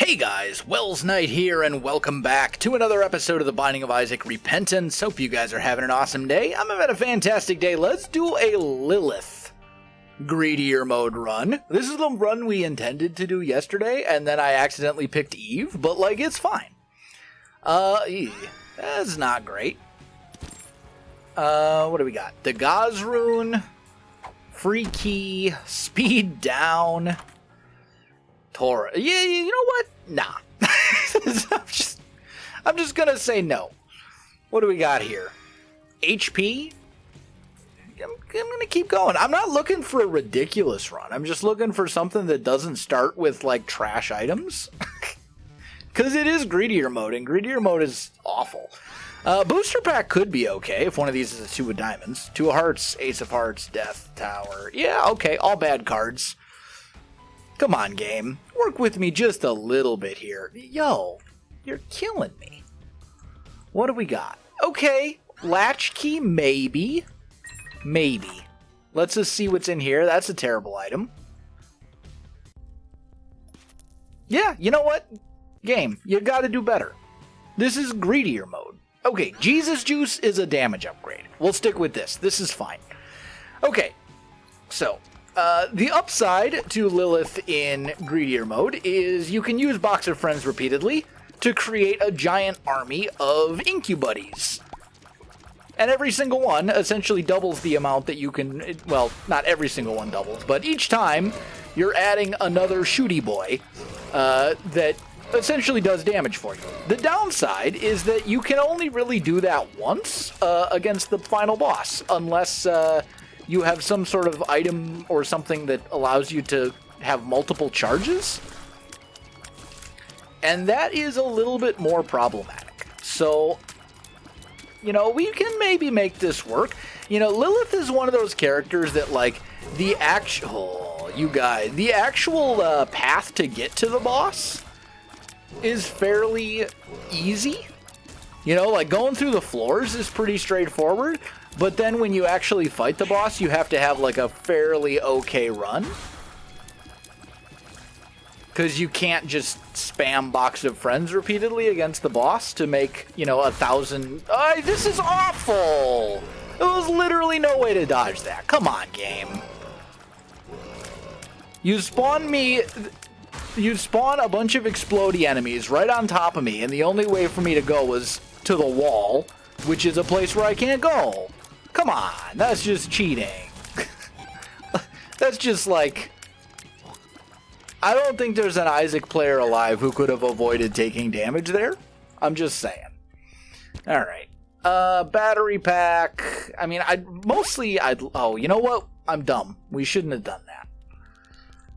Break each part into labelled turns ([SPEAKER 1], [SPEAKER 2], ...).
[SPEAKER 1] Hey guys, Welsknight here, and welcome back to another episode of The Binding of Isaac Repentance. Hope you guys are having an awesome day. I'm having a fantastic day. Let's do a Lilith Greedier mode run. This is the run we intended to do yesterday, and then I accidentally picked Eve, but like, it's fine. That's not great. What do we got? The Gauze Rune, Free Key, Speed Down, Torah. Yeah, you know what? Nah. I'm just gonna say no. What do we got here? HP? I'm gonna keep going. I'm not looking for a ridiculous run. I'm just looking for something that doesn't start with, like, trash items. Because it is Greedier mode, and Greedier mode is awful. Booster pack could be okay if one of these is a 2 of diamonds. 2 of hearts, Ace of hearts, Death Tower. Yeah, okay, all bad cards. Come on, game. Work with me just a little bit here. Yo, you're killing me. What do we got? Okay, latchkey, maybe. Maybe. Let's just see what's in here. That's a terrible item. Yeah, you know what? Game, you gotta do better. This is Greedier mode. Okay, Jesus Juice is a damage upgrade. We'll stick with this. This is fine. Okay, so the upside to Lilith in Greedier mode is you can use Box of Friends repeatedly to create a giant army of Incubuddies. And every single one essentially doubles the amount that you can, well, not every single one doubles, but each time you're adding another shooty boy that essentially does damage for you. The downside is that you can only really do that once against the final boss, unless you have some sort of item or something that allows you to have multiple charges. And that is a little bit more problematic. So, you know, we can maybe make this work. You know, Lilith is one of those characters that, like, the actual path to get to the boss is fairly easy. You know, like, going through the floors is pretty straightforward. But then when you actually fight the boss, you have to have, like, a fairly okay run. Because you can't just spam Box of Friends repeatedly against the boss to make, you know, 1,000... this is awful! There was literally no way to dodge that. Come on, game. You spawn a bunch of explodey enemies right on top of me, and the only way for me to go was to the wall, which is a place where I can't go. Come on, that's just cheating. That's just like... I don't think there's an Isaac player alive who could have avoided taking damage there. I'm just saying. Alright. Battery pack. I mean, oh, you know what? I'm dumb. We shouldn't have done that.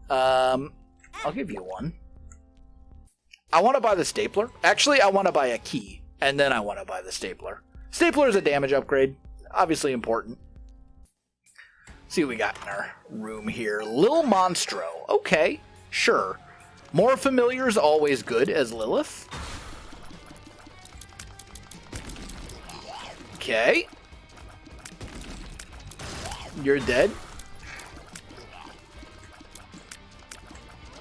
[SPEAKER 1] I'll give you one. I want to buy the stapler. Actually, I want to buy a key, and then I want to buy the stapler. Stapler is a damage upgrade. Obviously important. See what we got in our room here. Lil Monstro. Okay, sure. More familiars always good as Lilith. Okay. You're dead.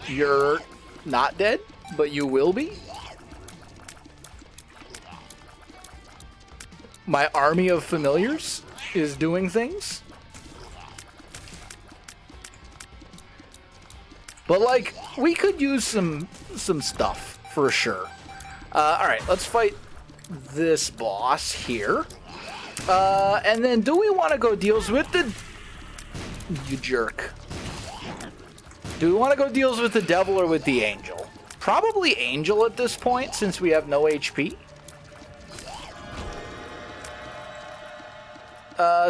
[SPEAKER 1] You're not dead, but you will be. My army of familiars is doing things. But, like, we could use some stuff for sure. Alright, let's fight this boss here. And then do we want to go deals with the... You jerk. Do we want to go deals with the devil or with the angel? Probably angel at this point, since we have no HP.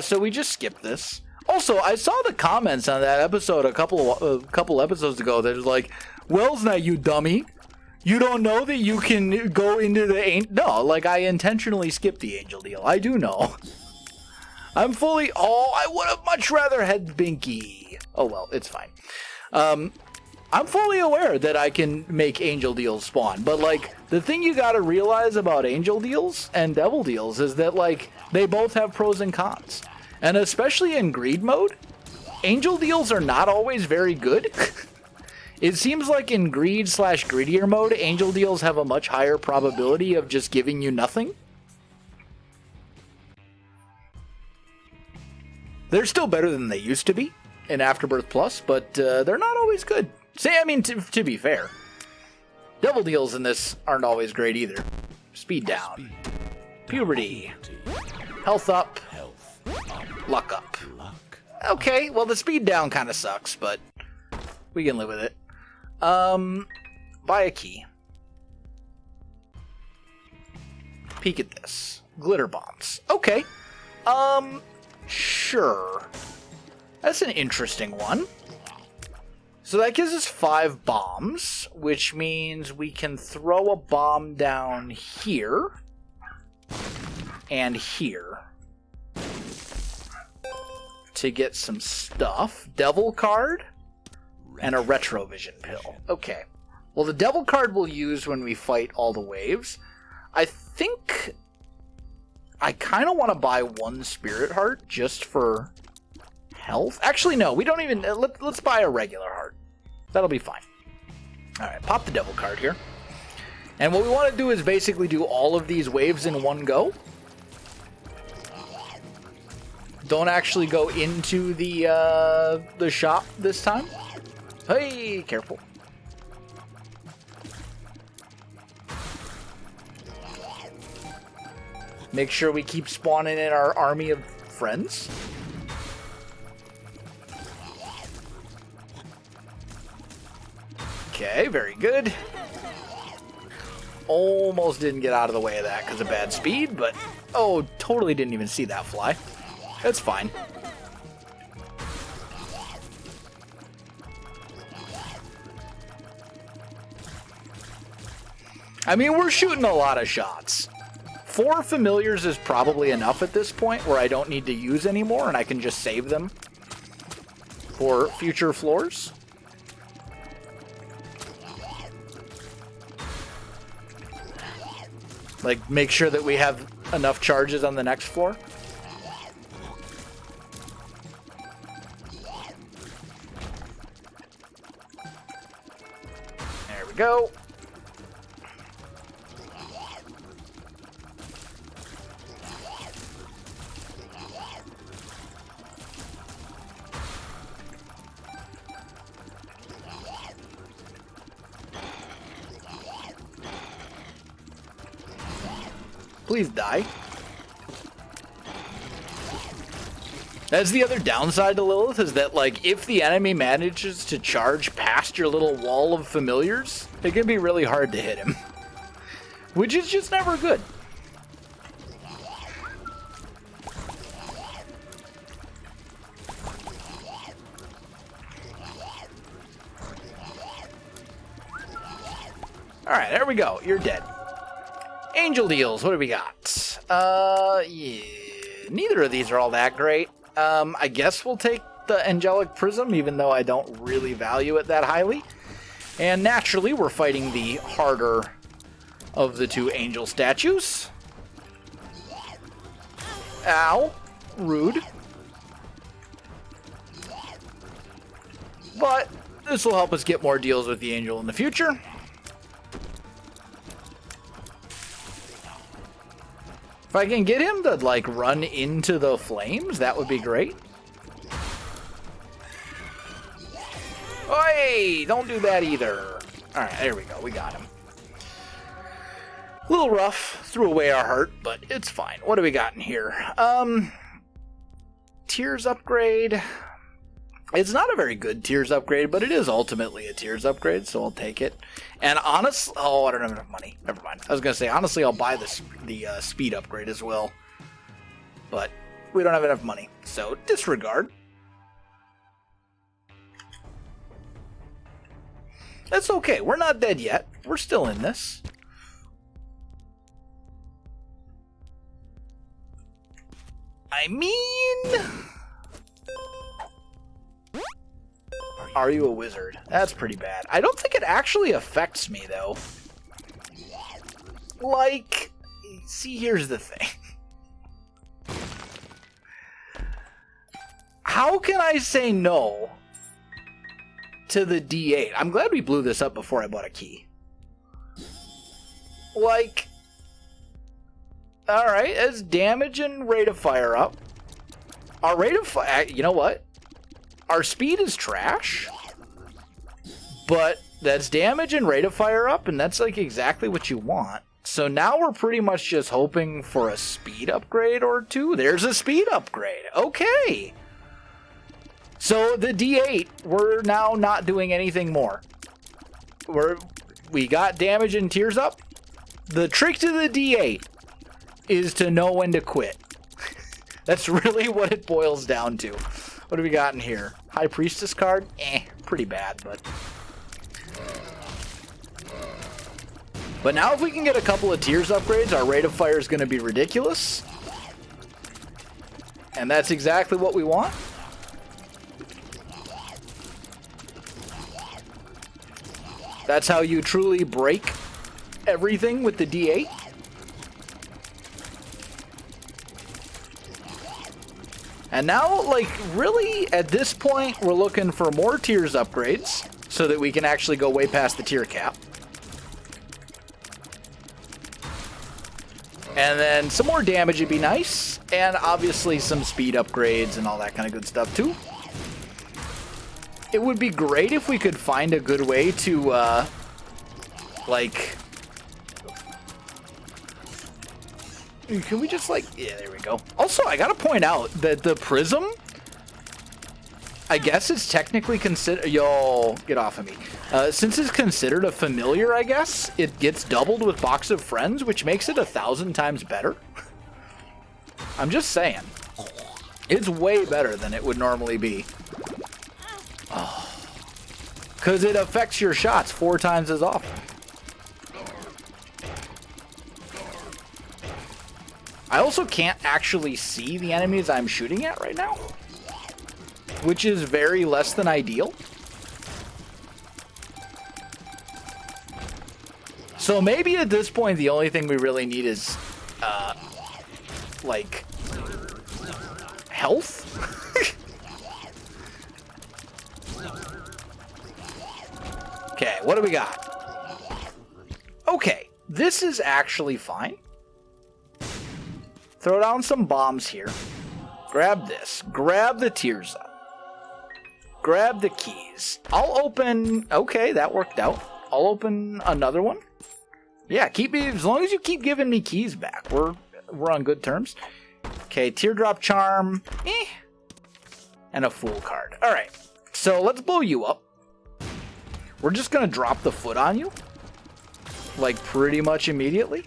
[SPEAKER 1] So we just skip this. Also, I saw the comments on that episode a couple episodes ago that was like, Welsknight, you dummy. You don't know that you can go into the angel... No, like, I intentionally skipped the angel deal. I do know. I'm fully... Oh, I would have much rather had Binky. Oh, well, it's fine. I'm fully aware that I can make angel deals spawn, but, like, the thing you gotta realize about angel deals and devil deals is that, like, they both have pros and cons. And especially in greed mode, angel deals are not always very good. It seems like in Greed/Greedier mode, Angel Deals have a much higher probability of just giving you nothing. They're still better than they used to be in Afterbirth Plus, but they're not always good. I mean, to be fair, Devil Deals in this aren't always great either. Speed down. Puberty. Health up. Luck up. Okay, well the speed down kind of sucks, but we can live with it. Buy a key. Peek at this. Glitter bombs. Okay. Sure. That's an interesting one. So that gives us 5 bombs, which means we can throw a bomb down here and here to get some stuff. Devil card and a retrovision pill. Okay. Well, the devil card we'll use when we fight all the waves. I think I kind of want to buy 1 spirit heart just for health. Actually, no, we don't even... Let's buy a regular heart. That'll be fine. Alright, pop the devil card here. And what we want to do is basically do all of these waves in one go. Don't actually go into the shop this time. Hey, careful. Make sure we keep spawning in our army of friends. Okay, very good. Almost didn't get out of the way of that because of bad speed, but... Oh, totally didn't even see that fly. That's fine. I mean, we're shooting a lot of shots. 4 familiars is probably enough at this point where I don't need to use anymore and I can just save them for future floors. Like, make sure that we have enough charges on the next floor. There we go. Please die. That's the other downside to Lilith, is that, like, if the enemy manages to charge past your little wall of familiars, it can be really hard to hit him. Which is just never good. Alright, there we go. You're dead. Angel Deals, what do we got? Yeah, neither of these are all that great. I guess we'll take the Angelic Prism, even though I don't really value it that highly. And naturally, we're fighting the harder of the 2 angel statues. Ow. Rude. But this will help us get more deals with the angel in the future. If I can get him to, like, run into the flames, that would be great. Hey, don't do that either. Alright, there we go. We got him. A little rough. Threw away our heart, but it's fine. What do we got in here? Tears upgrade. It's not a very good Tears upgrade, but it is ultimately a Tears upgrade, so I'll take it. And honestly... Oh, I don't have enough money. Never mind. I was going to say, honestly, I'll buy the speed upgrade as well. But we don't have enough money, so disregard. That's okay. We're not dead yet. We're still in this. I mean... Are you a wizard? That's pretty bad. I don't think it actually affects me, though. Like, see, here's the thing. How can I say no to the D8. I'm glad we blew this up before I bought a key. Like, alright, as damage and rate of fire up. Our rate of fire, you know what? Our speed is trash, but that's damage and rate of fire up, and that's like exactly what you want. So now we're pretty much just hoping for a speed upgrade or two. There's a speed upgrade. Okay. So the D8, we're now not doing anything more. We got damage and tears up. The trick to the D8 is to know when to quit. That's really what it boils down to. What do we got in here? High Priestess card? Pretty bad, but... But now if we can get a couple of tears upgrades, our rate of fire is going to be ridiculous. And that's exactly what we want. That's how you truly break everything with the D8. And now, like, really, at this point, we're looking for more tears upgrades so that we can actually go way past the tier cap. And then some more damage would be nice. And obviously some speed upgrades and all that kind of good stuff, too. It would be great if we could find a good way to, like... Can we just, like... Yeah, there we go. Also, I gotta point out that the prism... I guess it's technically considered... Yo, get off of me. Since it's considered a familiar, I guess, it gets doubled with Box of Friends, which makes it 1,000 times better. I'm just saying. It's way better than it would normally be. Oh. Because it affects your shots 4 times as often. I also can't actually see the enemies I'm shooting at right now, which is very less than ideal. So maybe at this point the only thing we really need is, like, health? Okay, what do we got? Okay, this is actually fine. Throw down some bombs here. Grab this. Grab the tears up. Grab the keys. I'll open... Okay, that worked out. I'll open another one. Yeah, keep me... As long as you keep giving me keys back, we're on good terms. Okay, teardrop charm. And a fool card. Alright, so let's blow you up. We're just going to drop the foot on you. Like, pretty much immediately.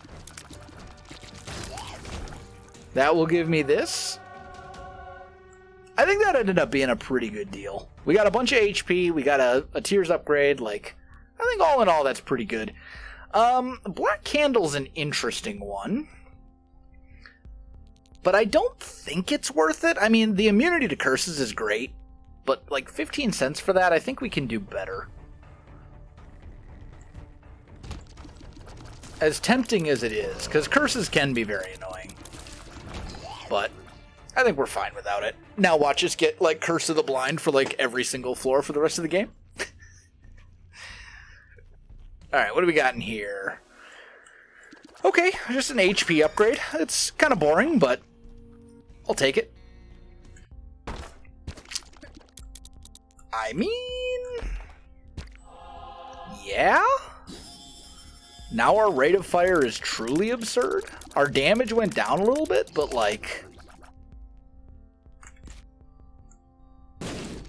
[SPEAKER 1] That will give me this. I think that ended up being a pretty good deal. We got a bunch of HP. We got a tears upgrade. Like, I think all in all, that's pretty good. Black Candle's an interesting one. But I don't think it's worth it. I mean, the immunity to curses is great. But, like, 15 cents for that, I think we can do better. As tempting as it is, because curses can be very annoying. But I think we're fine without it. Now watch us get, like, Curse of the Blind for, like, every single floor for the rest of the game. Alright, what do we got in here? Okay, just an HP upgrade. It's kind of boring, but I'll take it. I mean... Yeah? Now our rate of fire is truly absurd. Our damage went down a little bit, but like...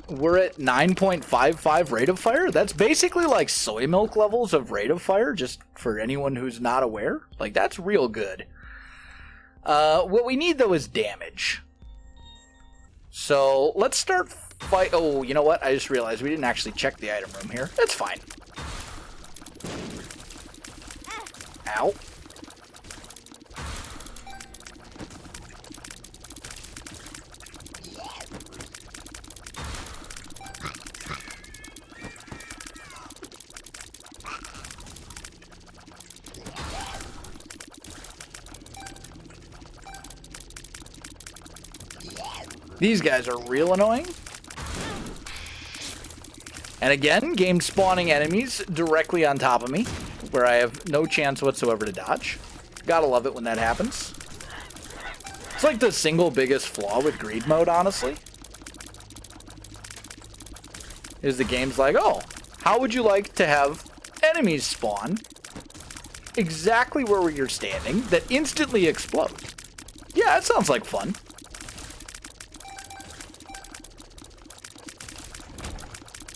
[SPEAKER 1] We're at 9.55 rate of fire. That's basically like soy milk levels of rate of fire, just for anyone who's not aware. Like, that's real good. What we need, though, is damage. So, let's start fight... Oh, you know what? I just realized we didn't actually check the item room here. That's fine. Ow. These guys are real annoying. And again, in-game spawning enemies directly on top of me, where I have no chance whatsoever to dodge. Gotta love it when that happens. It's like the single biggest flaw with greed mode, honestly. Is the game's like, oh, how would you like to have enemies spawn exactly where you're standing that instantly explode? Yeah, that sounds like fun.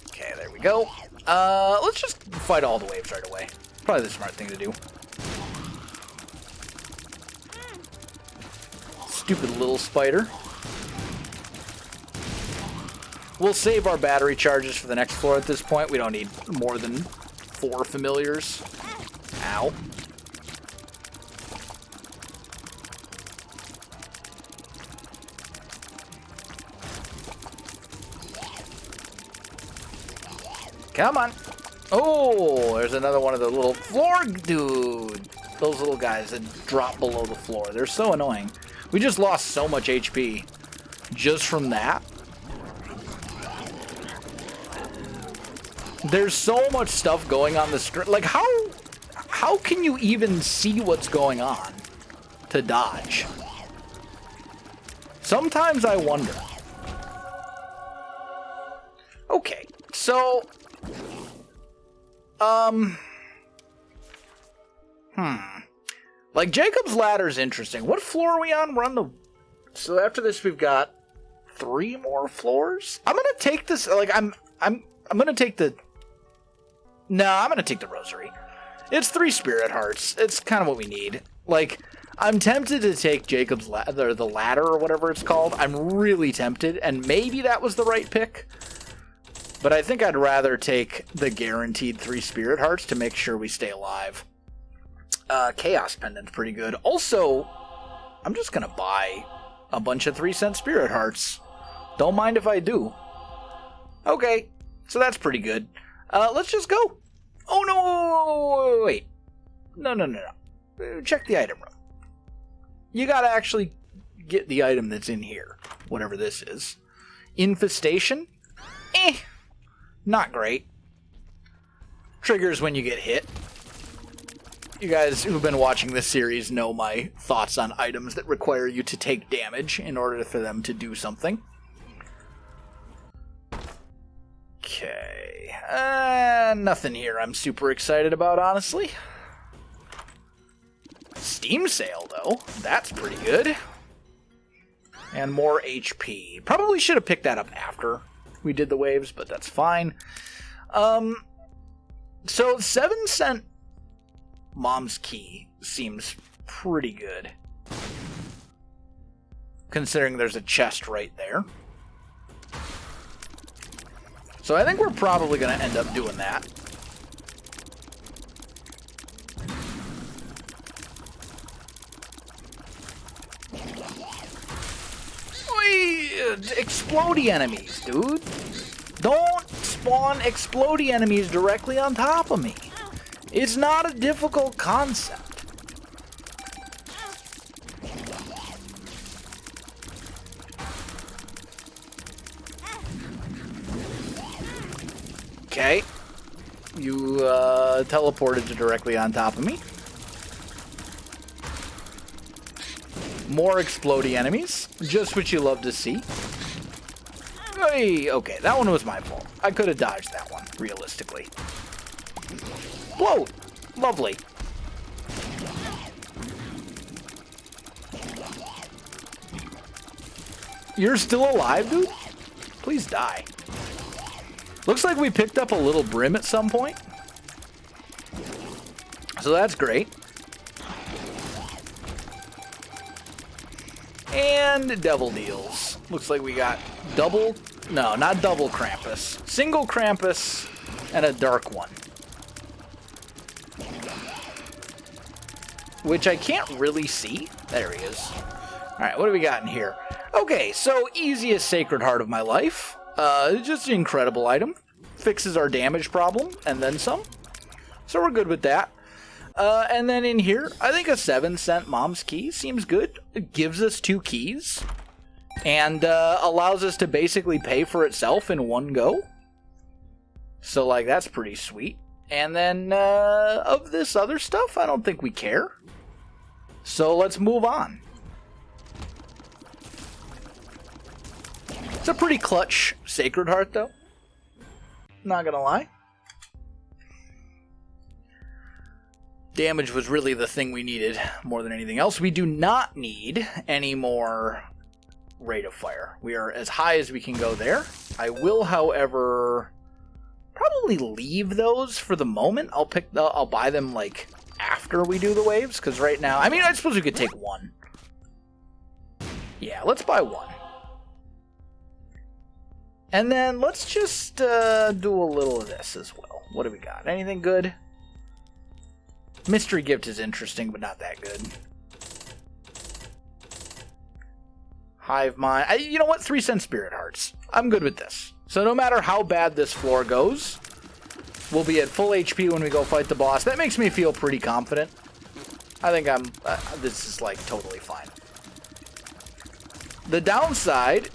[SPEAKER 1] Okay, there we go. Let's just fight all the waves right away. Probably the smart thing to do. Stupid little spider. We'll save our battery charges for the next floor at this point. We don't need more than 4 familiars. Ow. Come on. Oh, there's another one of the little floor dude. Those little guys that drop below the floor. They're so annoying. We just lost so much HP just from that. There's so much stuff going on the screen. Like, how can you even see what's going on to dodge? Sometimes I wonder. Okay, so... Like, Jacob's Ladder's interesting. What floor are we on? We're on the... So after this, we've got 3 more floors? I'm gonna take this... Like, I'm gonna take the... No, I'm gonna take the Rosary. It's 3 Spirit Hearts. It's kind of what we need. Like, I'm tempted to take Jacob's Ladder, the Ladder or whatever it's called. I'm really tempted, and maybe that was the right pick. But I think I'd rather take the guaranteed 3 Spirit Hearts to make sure we stay alive. Chaos Pendant's pretty good. Also, I'm just gonna buy a bunch of 3-cent Spirit Hearts. Don't mind if I do. Okay, so that's pretty good. Let's just go. Oh, no, wait. No. Check the item room. You gotta actually get the item that's in here, whatever this is. Infestation? Not great. Triggers when you get hit. You guys who've been watching this series know my thoughts on items that require you to take damage in order for them to do something. Okay. Nothing here I'm super excited about, honestly. Steam sale, though. That's pretty good. And more HP. Probably should have picked that up after we did the waves, but that's fine. So 7-cent Mom's Key seems pretty good, considering there's a chest right there. So I think we're probably going to end up doing that. Explodey enemies, dude. Don't spawn explodey enemies directly on top of me. It's not a difficult concept. Okay. You teleported directly on top of me. More explodey enemies. Just what you love to see. Hey, okay, that one was my fault. I could have dodged that one, realistically. Whoa! Lovely. You're still alive, dude? Please die. Looks like we picked up a little brim at some point. So that's great. And Devil Deals. Looks like we got double... No, not double Krampus. Single Krampus and a dark one. Which I can't really see. There he is. Alright, what do we got in here? Okay, so easiest Sacred Heart of my life. Just an incredible item. Fixes our damage problem, and then some. So we're good with that. And then in here, I think a 7-cent Mom's Key seems good. It gives us 2 keys. And allows us to basically pay for itself in one go. So, like, that's pretty sweet. And then, of this other stuff, I don't think we care. So, let's move on. It's a pretty clutch Sacred Heart, though. Not gonna lie. Damage was really the thing we needed more than anything else. We do not need any more Rate of Fire. We are as high as we can go there. I will, however, probably leave those for the moment. I'll buy them like after we do the waves, because right now, I mean, I suppose we could take one. Yeah, let's buy one. And then let's just do a little of this as well. What do we got? Anything good? Mystery Gift is interesting, but not that good. Hive Mind. You know what? 3-cent Spirit Hearts. I'm good with this. So no matter how bad this floor goes, we'll be at full HP when we go fight the boss. That makes me feel pretty confident. I think this is like totally fine. The downside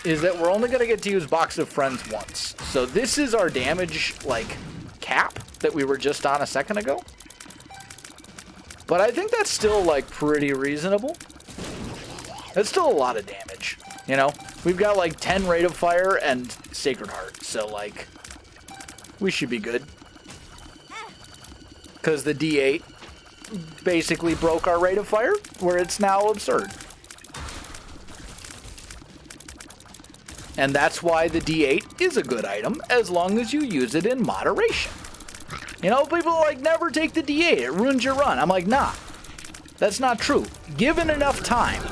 [SPEAKER 1] is that we're only going to get to use Box of Friends once. So this is our damage, like, cap that we were just on a second ago. But I think that's still, like, pretty reasonable. That's still a lot of damage, you know? We've got, like, 10 Rate of Fire and Sacred Heart, so, like, we should be good. Because the D8 basically broke our Rate of Fire, where it's now absurd. And that's why the D8 is a good item, as long as you use it in moderation. You know, people are like, never take the D8, it ruins your run. I'm like, nah, that's not true. Given enough time,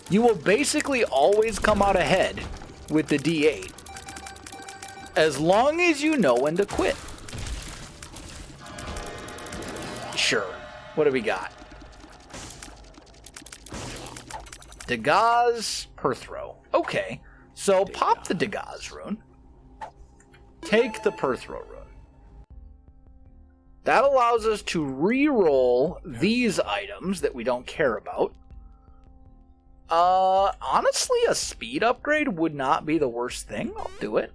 [SPEAKER 1] you will basically always come out ahead with the D8, as long as you know when to quit. Sure, what do we got? Dagaz Perthrow. Okay, so pop the Dagaz rune. Take the Perthrow rune. That allows us to re-roll these items that we don't care about. Honestly, a speed upgrade would not be the worst thing. I'll do it.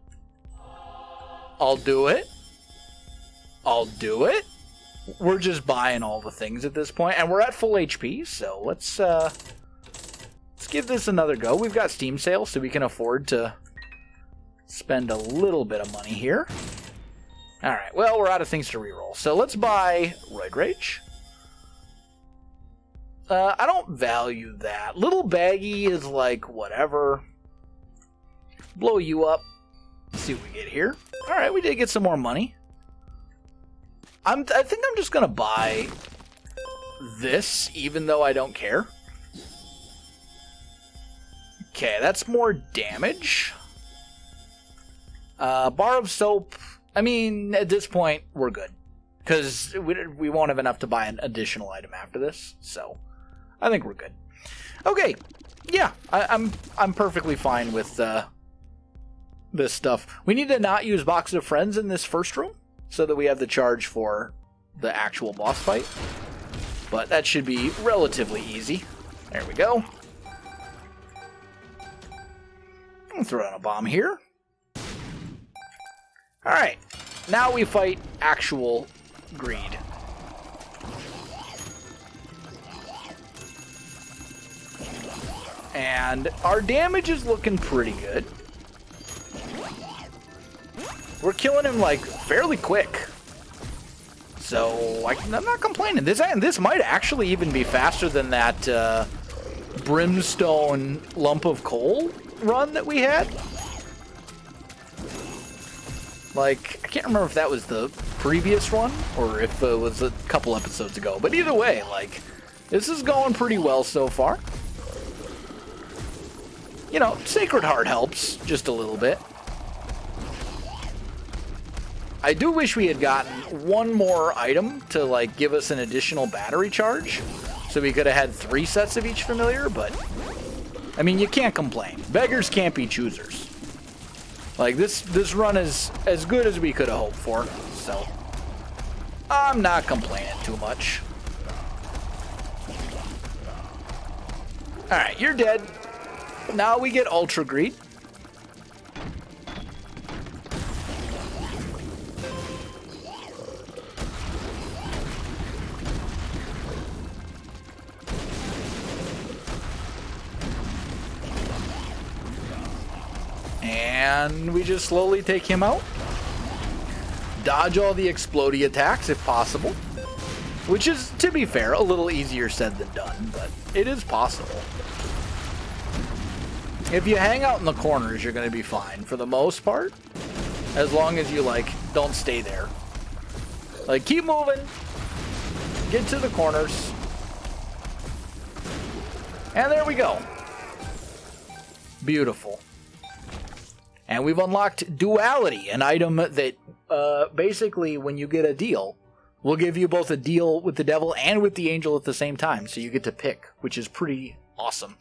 [SPEAKER 1] I'll do it. I'll do it. We're just buying all the things at this point, and we're at full HP, so let's give this another go. We've got Steam sales, so we can afford to spend a little bit of money here. Alright, well, we're out of things to reroll. So let's buy Roid Rage. I don't value that. Little Baggy is like, whatever. Blow you up. Let's see what we get here. Alright, we did get some more money. I think I'm just going to buy this, even though I don't care. Okay, that's more damage. Bar of Soap. I mean, at this point, we're good. Because we won't have enough to buy an additional item after this. So, I think we're good. Okay. Yeah, I'm perfectly fine with this stuff. We need to not use Box of Friends in this first room, so that we have the charge for the actual boss fight. But that should be relatively easy. There we go. I'll throw down a bomb here. Alright, now we fight actual greed. And our damage is looking pretty good. We're killing him, like, fairly quick. So, I'm not complaining. This might actually even be faster than that Brimstone Lump of Coal run that we had. Like, I can't remember if that was the previous one or if it was a couple episodes ago. But either way, like, this is going pretty well so far. You know, Sacred Heart helps just a little bit. I do wish we had gotten one more item to, like, give us an additional battery charge. So we could have had 3 sets of each familiar, but, I mean, you can't complain. Beggars can't be choosers. Like, this run is as good as we could have hoped for, so I'm not complaining too much. Alright, you're dead. Now we get Ultra Greed. And we just slowly take him out. Dodge all the explodey attacks if possible. Which is, to be fair, a little easier said than done, but it is possible. If you hang out in the corners, you're going to be fine for the most part. As long as you, like, don't stay there. Like, keep moving. Get to the corners. And there we go. Beautiful. And we've unlocked Duality, an item that basically, when you get a deal, will give you both a deal with the devil and with the angel at the same time. So you get to pick, which is pretty awesome.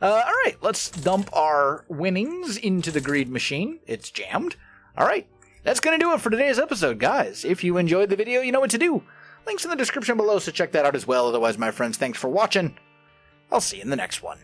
[SPEAKER 1] Alright, let's dump our winnings into the greed machine. It's jammed. Alright, that's going to do it for today's episode, guys. If you enjoyed the video, you know what to do. Links in the description below, so check that out as well. Otherwise, my friends, thanks for watching. I'll see you in the next one.